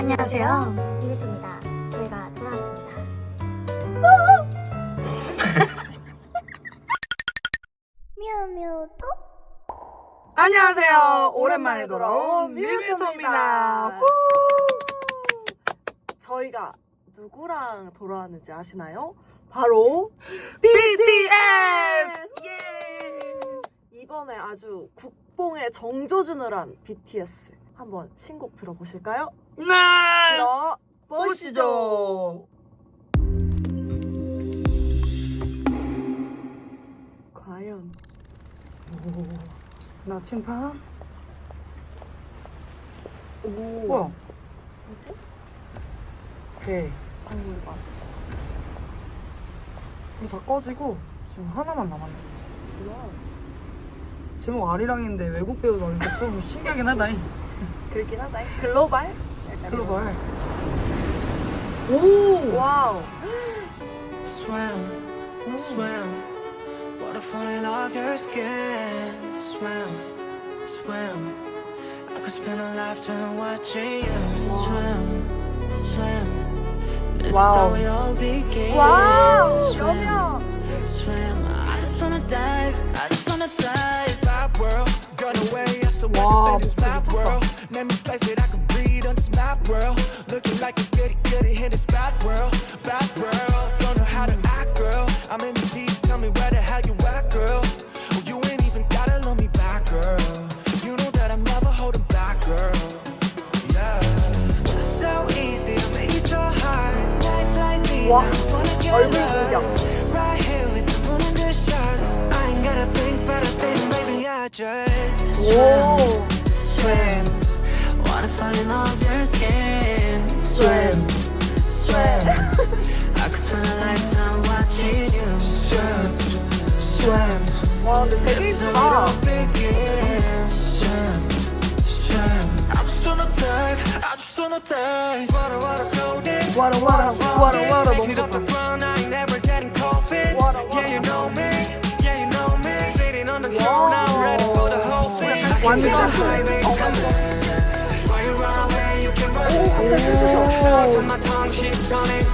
안녕하세요, 유리토입니다. 저희가 돌아왔습니다. 미우미우토? 안녕하세요. 오랜만에 돌아온 뮤비토입니다. 저희가 누구랑 돌아왔는지 아시나요? 바로 BTS! 예! 이번에 아주 국뽕에 정조준을 한 BTS. 한번 신곡 들어보실까요? 네! 들어보시죠. 과연 나침반? 오 뭐야? 뭐지? 배. 박물관. 불이 다 꺼지고 지금 하나만 남았네. 우와. 제목 아리랑인데 외국 배우 나오니까 좀 신기하긴 하다. 그렇긴 하다. 글로벌? 글로벌. 오! 와우. Swim, swim. Waterfalling off your skin. Swim, swim. I could spend a lifetime watching you swim, swim. This is how it all begins. 와우. Swim, 여명. swim. I just wanna dive. I just wanna dive. Map world, gun away, that's the Wow, one in this map world. Name me place that I can breathe on this map world. Looking like a goody in this bad world, bad world. Don't know how to act, girl. I'm in the deep, tell me where the hell you at, girl. Oh, you ain't even gotta love me back, girl. You know that I'm never holding back, girl. Yeah. So easy to make it so hard. Nights like these, 와, I just wanna get 얼굴 lost. 공격. Right here with the moon and the stars. I ain't gotta think, but I think maybe I just 오. swim. Wanna fall in love with your skin. Swim, swim. I could spend a lifetime watching you swim, swim. 와, 근데 되게 This is how it 이쁘다. all begins. Swim, swim. I just wanna dive, I just wanna dive. Water, water, so deep. 와라 너무 Pick up the 좋다. ground, I ain't never getting cold feet. Water, Yeah, you water. know me. Yeah, you know me. Sitting on the throne, I'm ready for the whole thing. 완전 Feel the highways coming. While you run away, you can run. 갑자기 춤추셔. Sound on my tongue, she's stunning.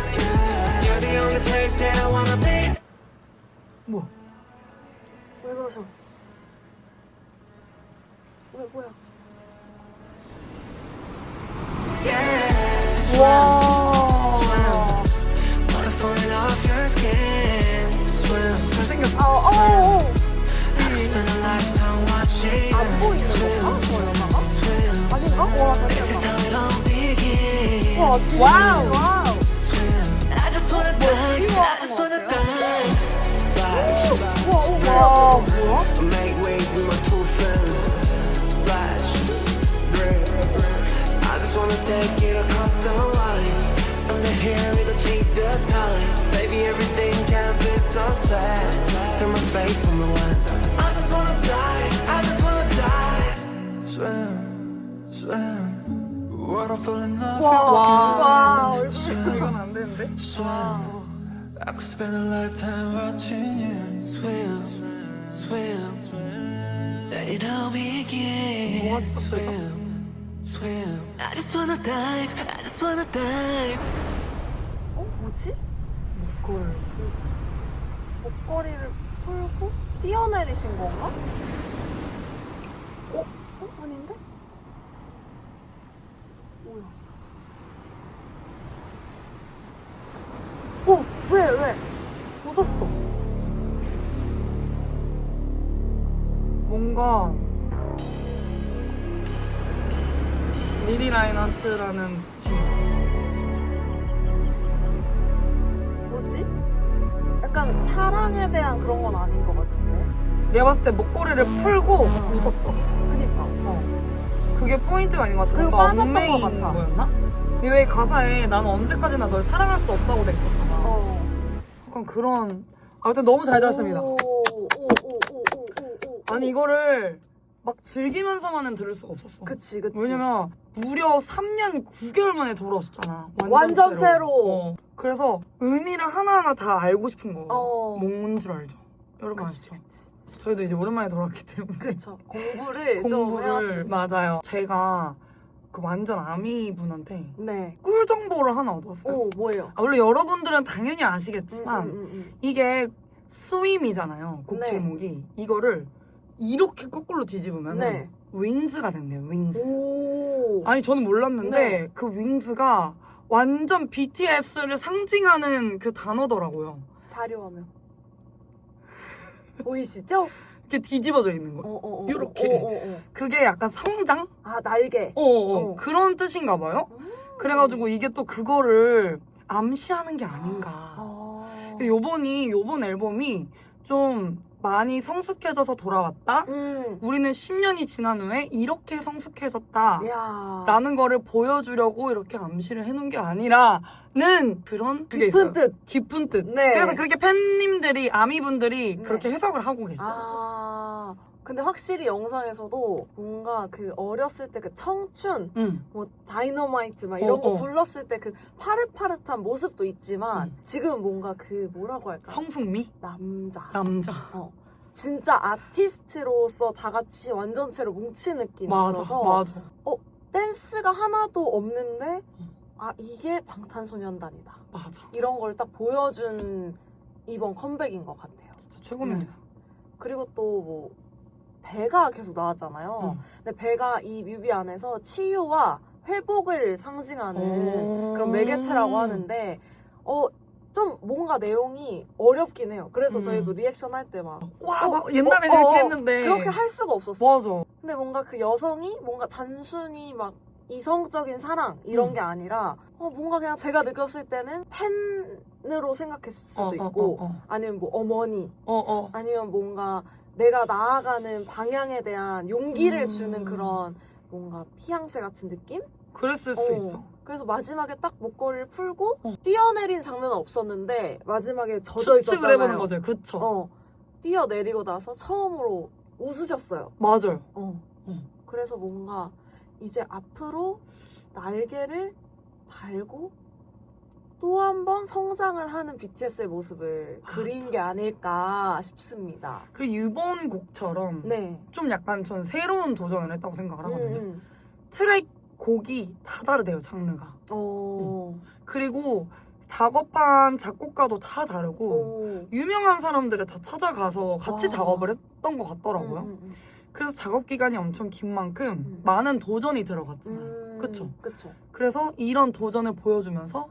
You're the only place that I wanna be. 뭐? 왜 그러셔? 왜 뭐야? Yeah. 와. Water falling off your skin. Swim. 잘생겼어. 아, Spend a lifetime watching. 안 보이는 건가? 저 영화가? Swim. 아닌가? 와, This is 잘생겼다. how it all begins. 와, 진짜. 와우. Swim. I just wanna dive. I just wanna dive. Splash. 와, 뭐야? Make waves with my two friends. Splash. Drip. I just wanna take it across the line. Under here, it'll change the time. Baby, everything can be so sad. Turn my face from the west. I just wanna dive. I just wanna dive. Swim, swim. Waterfall in love, 와, 얼굴. 이건 안 되는데? I could spend a lifetime watching you. Swim, swim, swim. Let it all begin. Swim, swim. I just wanna dive. I just wanna dive. 어, 뭐지? 걸. 목걸이를 풀고 뛰어내리신 건가? 어? 아닌데? 뭐야? 왜? 웃었어. 뭔가 리리 라인하트라는 친구. 뭐지? 약간 사랑에 대한 그런 건 아닌 것 같은데. 내가 봤을 때 목걸이를 풀고 웃었어. 그니까. 그게 포인트가 아닌 것 같아. 그리고 뭔가 빠졌던 엉매인 것 같아. 거였나? 왜 가사에 나는 언제까지나 널 사랑할 수 없다고 돼 있었잖아. 약간 그런. 아무튼 너무 잘 들었습니다. 오. 아니 이거를 막 즐기면서만은 들을 수가 없었어. 그치. 왜냐면 무려 3년 9개월 만에 돌아왔었잖아. 완전체로. 그래서 의미를 하나하나 다 알고 싶은 거. 어. 뭔 줄 알죠? 여러분 아시죠? 저희도 이제 오랜만에 돌아왔기 때문에 그쵸. 공부를 좀 공부를 해왔습니다. 맞아요. 제가 그 완전 아미분한테 네. 꿀 정보를 하나 얻었어요. 오, 뭐예요? 원래 여러분들은 당연히 아시겠지만 음. 이게 스윙이잖아요. 곡 네. 제목이. 이거를 이렇게 거꾸로 뒤집으면 네. 윙스가 된대요. 윙스. 오. 아니 저는 몰랐는데 네. 그 윙스가 완전 BTS를 상징하는 그 단어더라고요. 자료화면. 보이시죠? 이렇게 뒤집어져 있는 거. 요렇게. 그게 약간 성장? 아, 날개. 그런 뜻인가 봐요. 그래가지고 이게 또 그거를 암시하는 게 아닌가. 요번 앨범이 좀 많이 성숙해져서 돌아왔다? 우리는 10년이 지난 후에 이렇게 성숙해졌다. 이야. 라는 거를 보여주려고 이렇게 암시를 해놓은 게 아니라는 그런 그게 깊은 있어요. 뜻. 깊은 뜻. 네. 그래서 그렇게 팬님들이, 아미분들이 네. 그렇게 해석을 하고 계세요. 아. 근데 확실히 영상에서도 뭔가 그 어렸을 때 그 청춘, 뭐 다이너마이트 막 이런 거 불렀을 때 그 파릇파릇한 모습도 있지만 지금 뭔가 그 뭐라고 할까? 성숙미? 남자. 진짜 아티스트로서 다 같이 완전체로 뭉친 느낌이 맞아, 있어서 맞아. 댄스가 하나도 없는데 아 이게 방탄소년단이다. 맞아. 이런 걸 딱 보여준 이번 컴백인 것 같아요. 진짜 최고입니다. 그리고 또 뭐 배가 계속 나왔잖아요. 근데 배가 이 뮤비 안에서 치유와 회복을 상징하는 그런 매개체라고 하는데 좀 뭔가 내용이 어렵긴 해요. 그래서 저희도 리액션 할 때 막 막 옛날에 이렇게 했는데 그렇게 할 수가 없었어. 맞아. 근데 뭔가 그 여성이 뭔가 단순히 막 이성적인 사랑 이런 게 아니라 뭔가 그냥 제가 느꼈을 때는 팬으로 생각했을 수도 있고 아니면 뭐 어머니 아니면 뭔가 내가 나아가는 방향에 대한 용기를 주는 그런 뭔가 피양새 같은 느낌? 그랬을 수 있어. 그래서 마지막에 딱 목걸이를 풀고 뛰어내린 장면은 없었는데 마지막에 젖어 있었잖아요. 추측을 해보는 거죠. 그쵸. 뛰어내리고 나서 처음으로 웃으셨어요. 맞아요. 그래서 뭔가 이제 앞으로 날개를 달고 또 한 번 성장을 하는 BTS의 모습을 그린 게 아닐까 싶습니다. 그리고 이번 곡처럼 네. 좀 약간 전 새로운 도전을 했다고 생각을 하거든요. 트랙 곡이 다 다르대요, 장르가. 그리고 작업한 작곡가도 다 다르고 유명한 사람들을 다 찾아가서 같이 작업을 했던 것 같더라고요. 그래서 작업 기간이 엄청 긴 만큼 많은 도전이 들어갔잖아요. 그쵸? 그래서 이런 도전을 보여주면서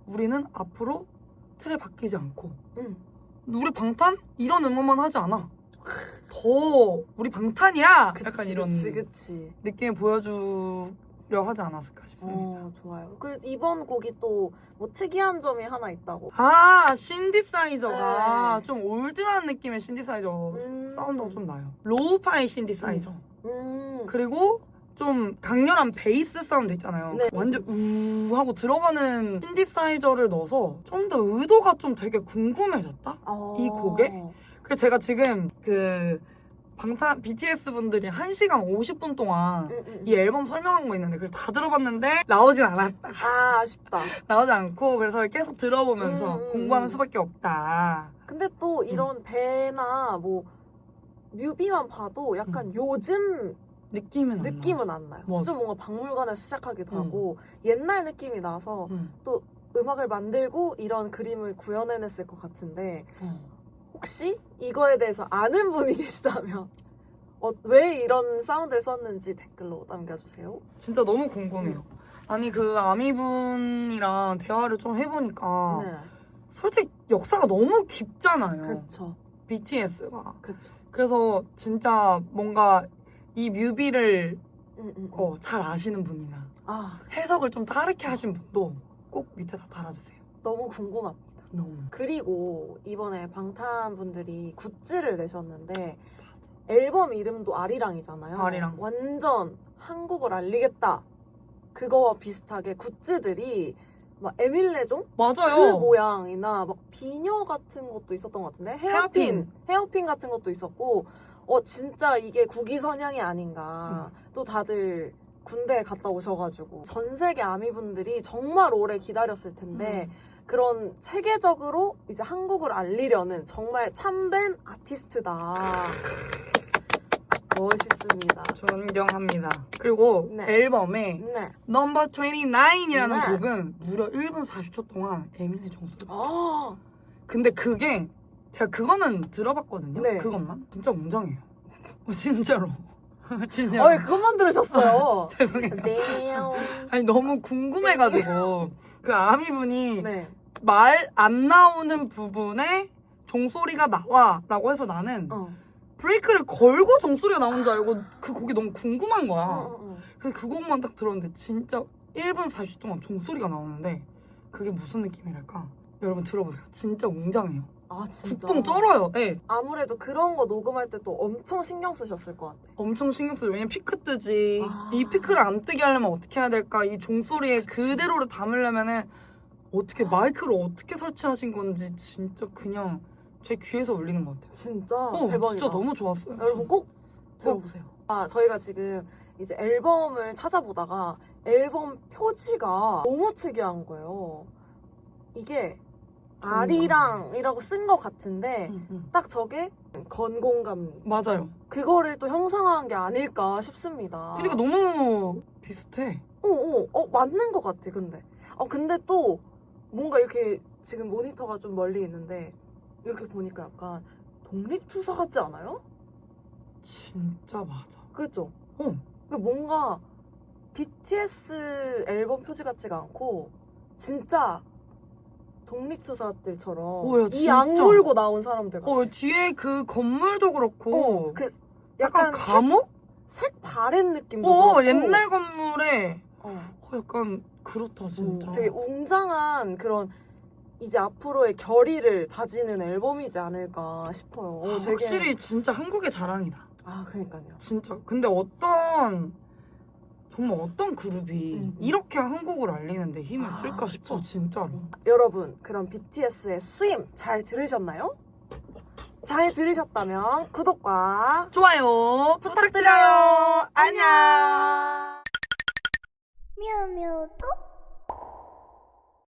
우리는 앞으로 틀에 바뀌지 않고 우리 방탄? 이런 응원만 하지 않아. 더 우리 방탄이야! 약간 이런 그치. 느낌을 보여주려 하지 않았을까 싶습니다. 좋아요. 그 이번 곡이 또 뭐 특이한 점이 하나 있다고. 신디사이저가 네. 좀 올드한 느낌의 신디사이저 사운드가 좀 나요. 로우파이 신디사이저. 그리고 좀 강렬한 베이스 사운드 있잖아요. 네. 완전 우 하고 들어가는 신디사이저를 넣어서 좀 더 의도가 좀 되게 궁금해졌다? 이 곡에? 그래서 제가 지금 그 방탄 BTS 분들이 1시간 50분 동안 이 앨범 설명한 거 있는데 그걸 다 들어봤는데 나오진 않았다. 아쉽다. 나오지 않고 그래서 계속 들어보면서 공부하는 수밖에 없다. 근데 또 이런 배나 뭐 뮤비만 봐도 약간 요즘 느낌은 안 나요. 맞아. 좀 뭔가 박물관에서 시작하기도 하고 옛날 느낌이 나서 또 음악을 만들고 이런 그림을 구현해냈을 것 같은데 혹시 이거에 대해서 아는 분이 계시다면 왜 이런 사운드를 썼는지 댓글로 남겨주세요. 진짜 너무 궁금해요. 아니 그 아미분이랑 대화를 좀 해보니까 네. 솔직히 역사가 너무 깊잖아요. 그쵸. BTS가. 그쵸. 그래서 진짜 뭔가 이 뮤비를 잘 아시는 분이나 아, 해석을 좀 다르게 하신 분도 꼭 밑에 다 달아주세요. 너무 궁금합니다. 너무. 그리고 이번에 방탄 분들이 굿즈를 내셨는데 앨범 이름도 아리랑이잖아요. 아리랑. 완전 한국을 알리겠다. 그거와 비슷하게 굿즈들이 막 에밀레종? 맞아요. 그 모양이나 막 비녀 같은 것도 있었던 것 같은데 헤어핀 같은 것도 있었고 진짜 이게 국위선양이 아닌가. 또 다들 군대에 갔다 오셔가지고 전 세계 아미분들이 정말 오래 기다렸을 텐데 그런 세계적으로 이제 한국을 알리려는 정말 참된 아티스트다. 멋있습니다. 존경합니다. 그리고 네. 앨범에 네. 넘버 29이라는 네. 곡은 무려 1분 40초 동안 에밀리 종소리. 아, 근데 그게 제가 그거는 들어봤거든요. 네. 그것만 진짜 웅장해요. 진짜로. 진짜. 어이 그것만 들으셨어요. 죄송해요. 네. 아니 너무 궁금해가지고 그 아미분이 네. 말 안 나오는 부분에 종소리가 나와라고 해서 나는 어. 브레이크를 걸고 종소리가 나오는 줄 알고 그 곡이 너무 궁금한 거야. 어. 그래서 그 곡만 딱 들었는데 진짜 1분 40초 동안 종소리가 나오는데 그게 무슨 느낌이랄까? 여러분 들어보세요. 진짜 웅장해요. 아 진짜. 국뽕 쩔어요. 네. 아무래도 그런 거 녹음할 때 또 엄청 신경 쓰셨을 것 같아. 엄청 신경 써요. 왜냐면 피크 뜨지. 아. 이 피크를 안 뜨게 하려면 어떻게 해야 될까? 이 종소리에 그대로를 담으려면은 어떻게 마이크를 어떻게 설치하신 건지 진짜 그냥 제 귀에서 울리는 것 같아요. 진짜 진짜 대박이다. 너무 좋았어요. 여러분 꼭 들어보세요. 아 저희가 지금 이제 앨범을 찾아보다가 앨범 표지가 너무 특이한 거예요. 이게 아리랑이라고 쓴 것 같은데 딱 저게 건공감리 맞아요. 그거를 또 형상화한 게 아닐까 싶습니다. 그러니까 너무 비슷해. 맞는 것 같아 근데 근데 또 뭔가 이렇게 지금 모니터가 좀 멀리 있는데 이렇게 보니까 약간 독립투사 같지 않아요? 진짜 맞아. 그죠? 어. 뭔가 BTS 앨범 표지 같지가 않고 진짜 독립투사들처럼 야, 이 진짜. 악물고 나온 사람들 같아. 뒤에 그 건물도 그렇고 그 약간 감옥? 색 바랜 느낌도 그렇고 옛날 건물에 어. 약간 그렇다 진짜. 되게 웅장한 그런 이제 앞으로의 결의를 다지는 앨범이지 않을까 싶어요. 되게 확실히 진짜 한국의 자랑이다. 그러니까요. 진짜. 근데 정말 어떤 그룹이 이렇게 한국을 알리는데 힘을 쓸까 싶어, 그쵸. 진짜로. 여러분 그럼 BTS의 수임 잘 들으셨나요? 잘 들으셨다면 구독과 좋아요 부탁드려요. 안녕. 미우미우 톡